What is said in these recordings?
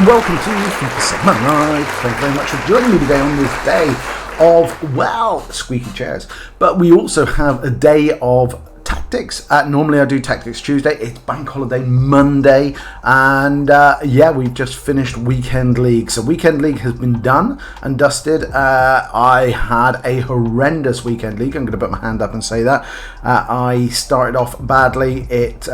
and welcome to Fifa Save My Life. Thank you very much for joining me today on this day of, well, squeaky chairs. But we also have a day of tactics. Normally I do Tactics Tuesday. It's Bank Holiday Monday, and yeah, we've just finished Weekend League. So Weekend League has been done and dusted. I had a horrendous Weekend League. I'm going to put my hand up and say that. I started off badly. It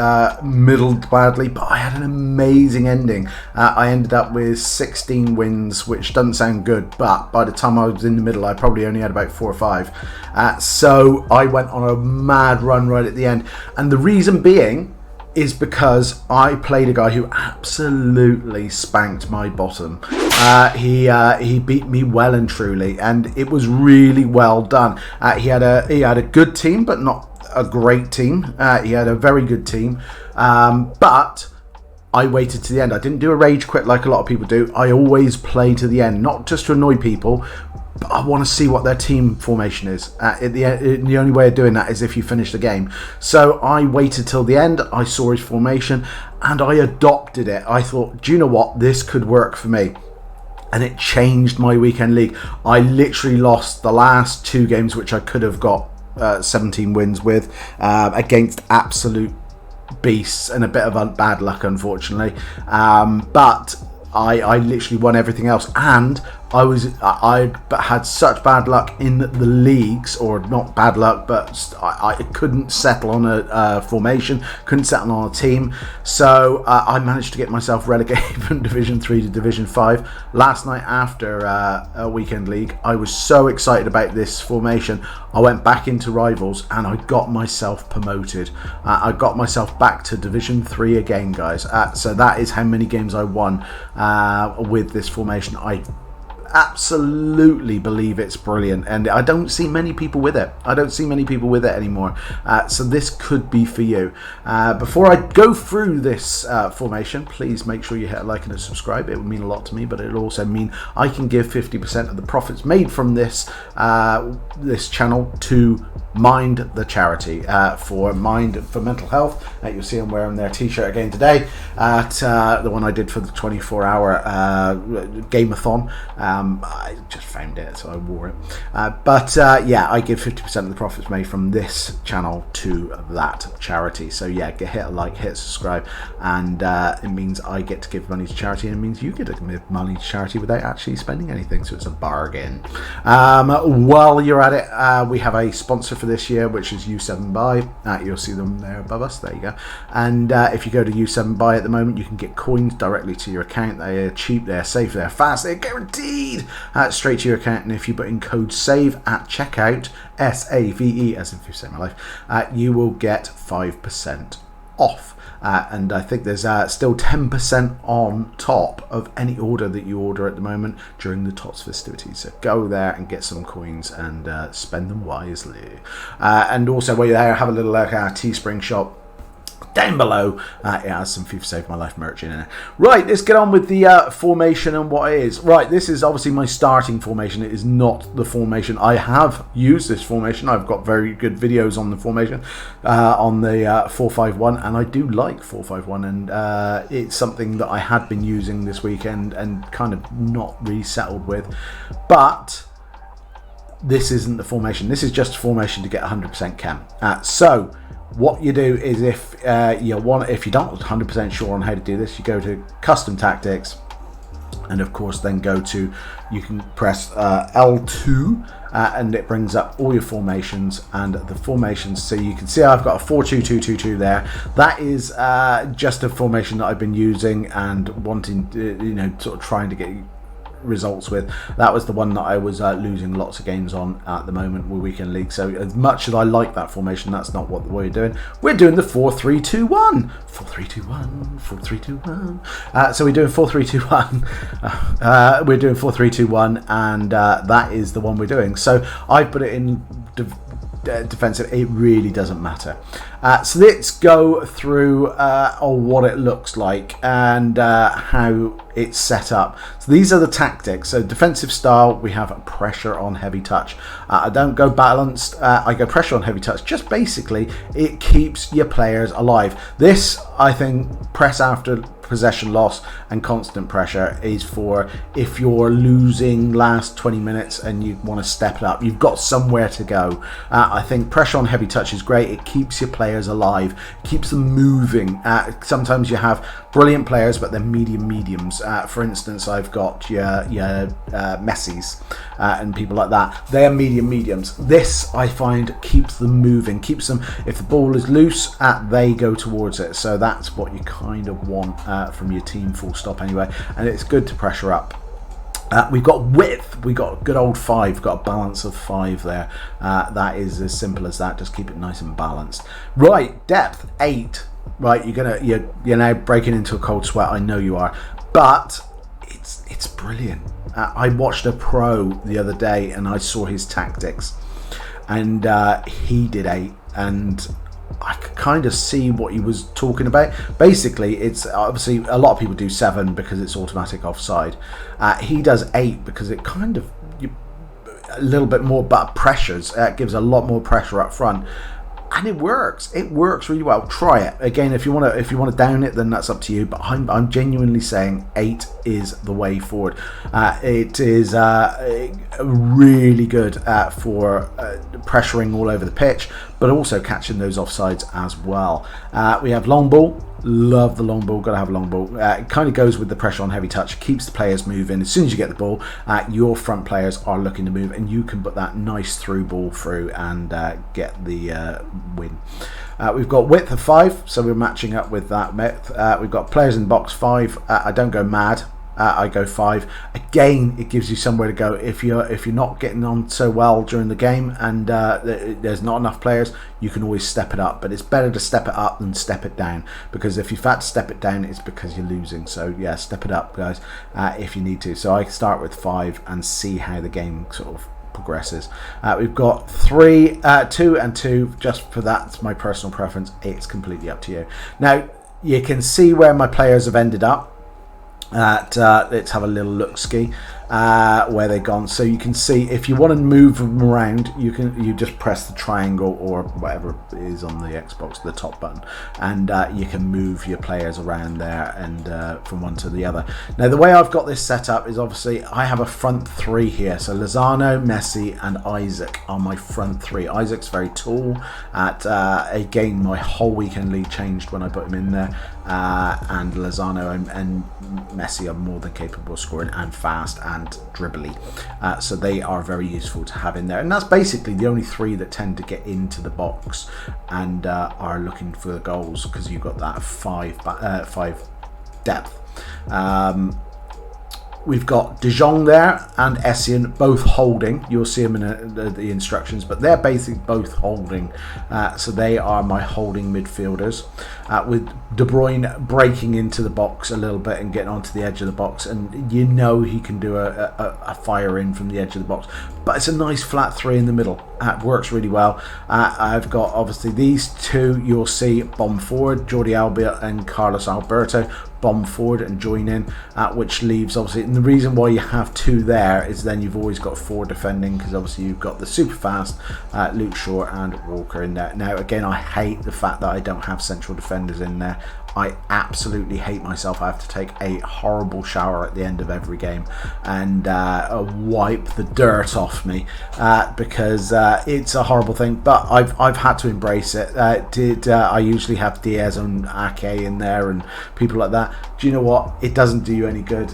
middled badly, but I had an amazing ending. I ended up with 16 wins, which doesn't sound good, but by the time I was in the middle, I probably only had about 4 or 5. So I went on a mad run right at the end, and the reason being is because I played a guy who absolutely spanked my bottom. He beat me well and truly, and it was really well done. He had a good team, but not a great team. He had a very good team, but I waited to the end. I didn't do a rage quit like a lot of people do. I always play to the end, not just to annoy people, but I want to see what their team formation is. The only way of doing that is if you finish the game. So I waited till the end. I saw his formation and I adopted it. I thought, do you know what? This could work for me. And it changed my Weekend League. I literally lost the last 2 games, which I could have got 17 wins with, against absolute beasts and a bit of bad luck, unfortunately. But I literally won everything else, and I had such bad luck in the leagues, or not bad luck, but I couldn't settle on a formation, couldn't settle on a team. So I managed to get myself relegated from Division 3 to Division 5. Last night after a Weekend League, I was so excited about this formation. I went back into Rivals and I got myself promoted. I got myself back to Division 3 again, guys. So that is how many games I won with this formation. I absolutely believe it's brilliant, and I don't see many people with it. I don't see many people with it anymore. So this could be for you. Before I go through this formation, please make sure you hit a like and a subscribe. It would mean a lot to me, but it'll also mean I can give 50% of the profits made from this this channel to Mind the charity for mental health. You'll see I'm wearing their t-shirt again today, at the one I did for the 24-hour game-a-thon. I just found it, so I wore it. But yeah, I give 50% of the profits made from this channel to that charity. So yeah, hit a like, hit subscribe, and it means I get to give money to charity, and it means you get to give money to charity without actually spending anything. So it's a bargain. While you're at it, we have a sponsor for this year, which is U7Buy. You'll see them there above us. There you go. And if you go to U7Buy at the moment, you can get coins directly to your account. They are cheap, they're safe, they're fast, they're guaranteed straight to your account. And if you put in code SAVE at checkout, SAVE, as if you saved my life, you will get 5% off. And I think there's still 10% on top of any order that you order at the moment during the TOTS festivities. So go there and get some coins and spend them wisely. And also, while you're there, have a little look at our Teespring shop. Down below, it has some FIFA Save My Life merch in it. Right, let's get on with the formation and what it is. Right, this is obviously my starting formation. It is not the formation. I have used this formation. I've got very good videos on the formation, on the 4-5-1, and I do like 4-5-1, and it's something that I had been using this weekend and kind of not really settled with. But this isn't the formation. This is just a formation to get 100% chem. So what you do is, if you're not 100% sure on how to do this, you go to Custom Tactics, and of course then you can press L2, and it brings up all your formations and the formations. So you can see I've got a 4-2-2-2-2 there. That is just a formation that I've been using and wanting to, sort of trying to get results with. That was the one that I was losing lots of games on at the moment with Weekend League. So as much as I like that formation, that's not what we're doing. We're doing the 4-3-2-1. 4-3-2-1. 4-3-2-1. So we're doing 4-3-2-1. We're doing 4-3-2-1, and that is the one we're doing. So I put it in defensive. It really doesn't matter. So let's go through what it looks like and how it's set up. So these are the tactics. So defensive style, we have pressure on heavy touch. I don't go balanced, I go pressure on heavy touch. Just basically, it keeps your players alive. This, I think, press after possession loss and constant pressure is for if you're losing last 20 minutes and you want to step it up. You've got somewhere to go. I think pressure on heavy touch is great. It keeps your players alive, keeps them moving. Sometimes you have brilliant players, but they're mediums. For instance, I've got your Messi's and people like that. They're mediums. This, I find, keeps them moving, keeps them, if the ball is loose, they go towards it. So that's what you kind of want from your team, full stop anyway. And it's good to pressure up. We've got width, we've got a good old 5, we've got a balance of 5 there. That is as simple as that, just keep it nice and balanced. Right, depth, 8. Right, you're now breaking into a cold sweat, I know you are. But it's brilliant. I watched a pro the other day and I saw his tactics. And he did 8, and I could kind of see what he was talking about. Basically, it's obviously a lot of people do 7 because it's automatic offside. He does 8 because it kind of a little bit more, but pressures. Gives a lot more pressure up front, and it works. It works really well. Try it again if you want to down it. Then that's up to you. But I'm genuinely saying 8 is the way forward. It is really good for pressuring all over the pitch, but also catching those offsides as well. We have long ball. Love the long ball. Got to have a long ball. It kind of goes with the pressure on heavy touch. Keeps the players moving. As soon as you get the ball, your front players are looking to move, and you can put that nice through ball through and get the win. We've got width of 5, so we're matching up with that width. We've got players in box 5. I don't go mad. I go 5. Again, it gives you somewhere to go if you're not getting on so well during the game and there's not enough players. You can always step it up, but it's better to step it up than step it down, because if you've had to step it down, it's because you're losing. So yeah, step it up, guys, if you need to. So I start with 5 and see how the game sort of progresses. We've got 3, 2 and 2. Just for that, it's my personal preference. It's completely up to you. Now you can see where my players have ended up. Let's have a little look-ski where they've gone. So you can see if you want to move them around, you just press the triangle or whatever it is on the Xbox, the top button, and you can move your players around there and from one to the other. Now the way I've got this set up is obviously I have a front 3 here. So Lozano, Messi and Isaac are my front 3. Isaac's very tall. Again, my whole weekend league changed when I put him in there. And Lozano and Messi are more than capable of scoring, and fast and dribbly, so they are very useful to have in there. And that's basically the only 3 that tend to get into the box and are looking for the goals, because you've got that 5 depth. We've got De Jong there and Essien both holding. You'll see them in the instructions, but they're basically both holding. So they are my holding midfielders. With De Bruyne breaking into the box a little bit and getting onto the edge of the box, and you know he can do a fire in from the edge of the box. But it's a nice flat 3 in the middle. It works really well. I've got obviously these 2. You'll see bomb forward, Jordi Alba and Carlos Alberto bomb forward and join in, which leaves obviously, and the reason why you have 2 there is then you've always got 4 defending, because obviously you've got the super fast Luke Shaw and Walker in there. Now again, I hate the fact that I don't have central defenders in there. I absolutely hate myself. I have to take a horrible shower at the end of every game and wipe the dirt off me because it's a horrible thing. But I've had to embrace it. I usually have Diaz and Ake in there and people like that. Do you know what? It doesn't do you any good.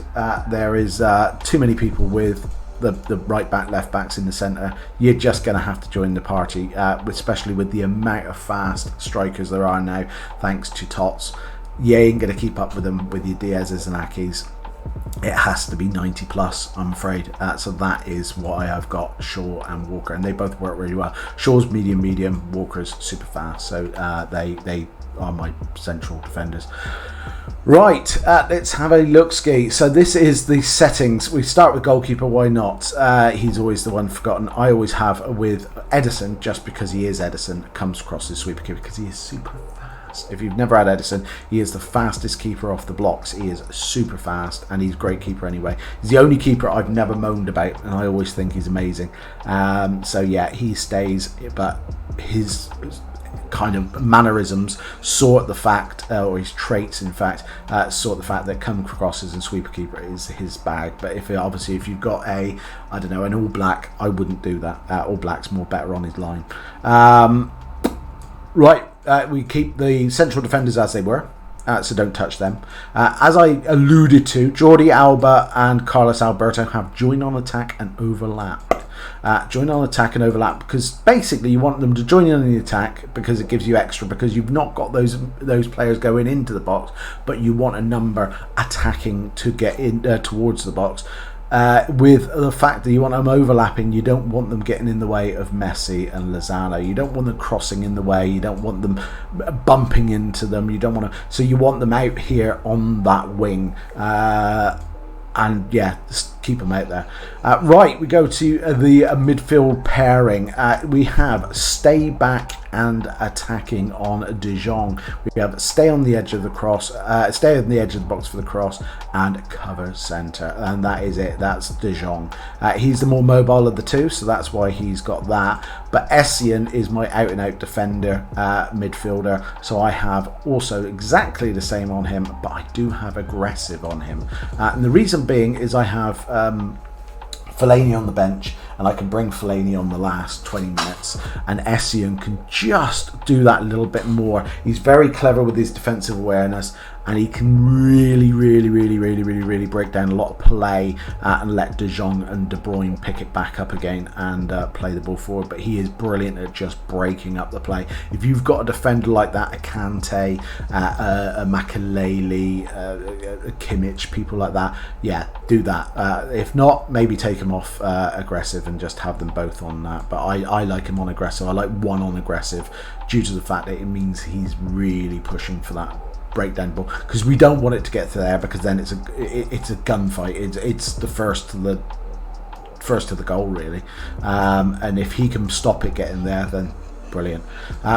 There is too many people with the right back, left backs in the centre. You're just going to have to join the party, especially with the amount of fast strikers there are now, thanks to Tots. You ain't going to keep up with them with your Diaz's and Akis. It has to be 90 plus, I'm afraid. So that is why I've got Shaw and Walker, and they both work really well. Shaw's medium, Walker's super fast, so they are my central defenders. Right, let's have a look-ski. So this is the settings. We start with goalkeeper, why not? He's always the one forgotten. I always have with Edison, just because he is Edison, comes across as sweeper keeper, because he is super fast. If you've never had Edison, he is the fastest keeper off the blocks. He is super fast, and he's a great keeper anyway. He's the only keeper I've never moaned about, and I always think he's amazing. So yeah, he stays, but his kind of mannerisms sort the fact, or his traits in fact, sort the fact that come across as a sweeper keeper is his bag. But if you've got a, I don't know, an all black, I wouldn't do that. All black's more better on his line. We keep the central defenders as they were. So don't touch them. As I alluded to, Jordi Alba and Carlos Alberto have join on attack and overlap. Join on attack and overlap, because basically you want them to join in on the attack because it gives you extra, because you've not got those players going into the box, but you want a number attacking to get in towards the box. With the fact that you want them overlapping, you don't want them getting in the way of Messi and Lozano. You don't want them crossing in the way. You don't want them bumping into them. You don't want to. So you want them out here on that wing. And yeah, just keep them out there. Right, we go to the midfield pairing. We have stay back and attacking on De Jong. We have stay on the edge of the cross, stay on the edge of the box for the cross, and cover centre. And that is it. That's De Jong. He's the more mobile of the two, so that's why he's got that. But Essien is my out-and-out defender, midfielder. So I have also exactly the same on him, but I do have aggressive on him. And the reason being is I have Fellaini on the bench, and I can bring Fellaini on the last 20 minutes, and Essien can just do that a little bit more. He's very clever with his defensive awareness, and he can really break down a lot of play and let De Jong and De Bruyne pick it back up again and play the ball forward. But he is brilliant at just breaking up the play. If you've got a defender like that, a Kante, a Makelele, a Kimmich, people like that, yeah, do that. If not, maybe take him off aggressive and just have them both on that. But I like him on aggressive. I like one on aggressive due to the fact that it means he's really pushing for that breakdown ball, because we don't want it to get to there, because then it's a gunfight. It's the first to the goal really, and if he can stop it getting there, then brilliant.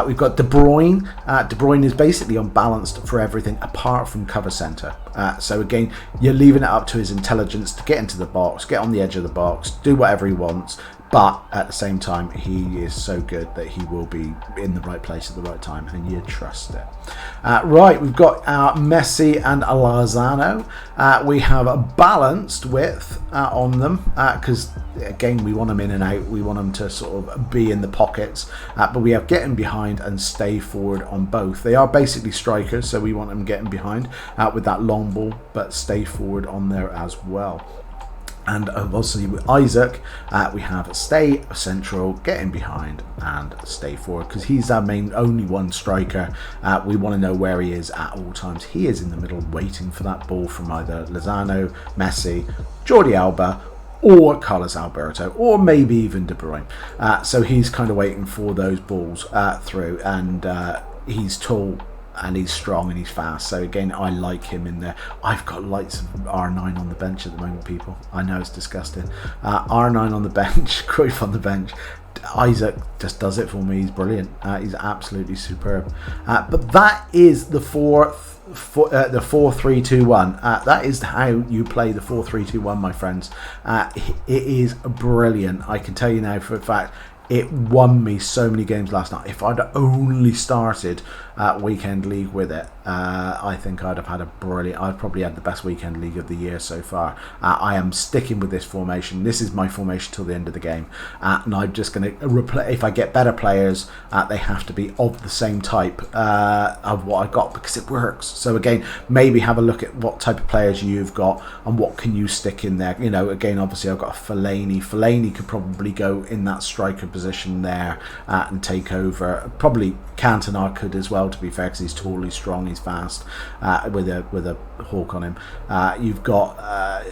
We've got De Bruyne. De Bruyne is basically unbalanced for everything apart from cover centre. So again, you're leaving it up to his intelligence to get into the box, get on the edge of the box, do whatever he wants. But at the same time, he is so good that he will be in the right place at the right time, and you trust it. Right, we've got Messi and Lozano. We have a balanced width on them, because again, we want them in and out. We want them to sort of be in the pockets, but we have getting behind and stay forward on both. They are basically strikers, so we want them getting behind with that long ball, but stay forward on there as well. And obviously with Isaac, we have stay central, getting behind, and stay forward, because he's our only one striker. We want to know where he is at all times. He is in the middle waiting for that ball from either Lozano, Messi, Jordi Alba, or Carlos Alberto, or maybe even De Bruyne. So he's kind of waiting for those balls through, and he's tall, and he's strong, and he's fast. So again, I like him in there. I've got lights of R9 on the bench at the moment, people. I know it's disgusting. R9 on the bench, Cruyff on the bench. Isaac just does it for me. He's brilliant. He's absolutely superb. But that is the 4-3-2-1. That is how you play the 4-3-2-1, my friends. It is brilliant. I can tell you now for a fact, it won me so many games last night. If I'd only started weekend league with it, I think I'd have had a brilliant. I've probably had the best weekend league of the year so far. I am sticking with this formation. This is my formation till the end of the game, and I'm just going to replace. If I get better players, they have to be of the same type of what I got, because it works. So again, maybe have a look at what type of players you've got and what can you stick in there. You know, again, obviously I've got a Fellaini. Fellaini could probably go in that striker position position there and take over. Probably Cantona could as well, to be fair, because he's tall, he's strong, he's fast, with a hawk on him. You've got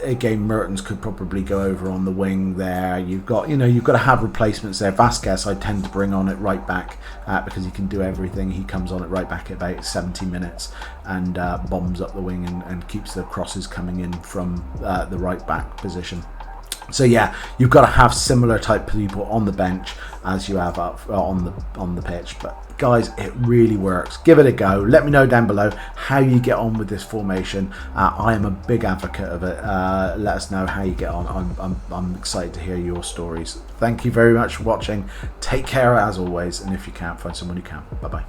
again, Mertens could probably go over on the wing there. You've got to have replacements there. Vasquez I tend to bring on at right back because he can do everything. He comes on at right back at about 70 minutes and bombs up the wing and keeps the crosses coming in from the right back position. So yeah, you've got to have similar type people on the bench as you have up on the pitch. But guys, it really works. Give it a go. Let me know down below how you get on with this formation. I am a big advocate of it. Let us know how you get on. I'm excited to hear your stories. Thank you very much for watching. Take care as always, and if you can't, find someone who can. Bye bye.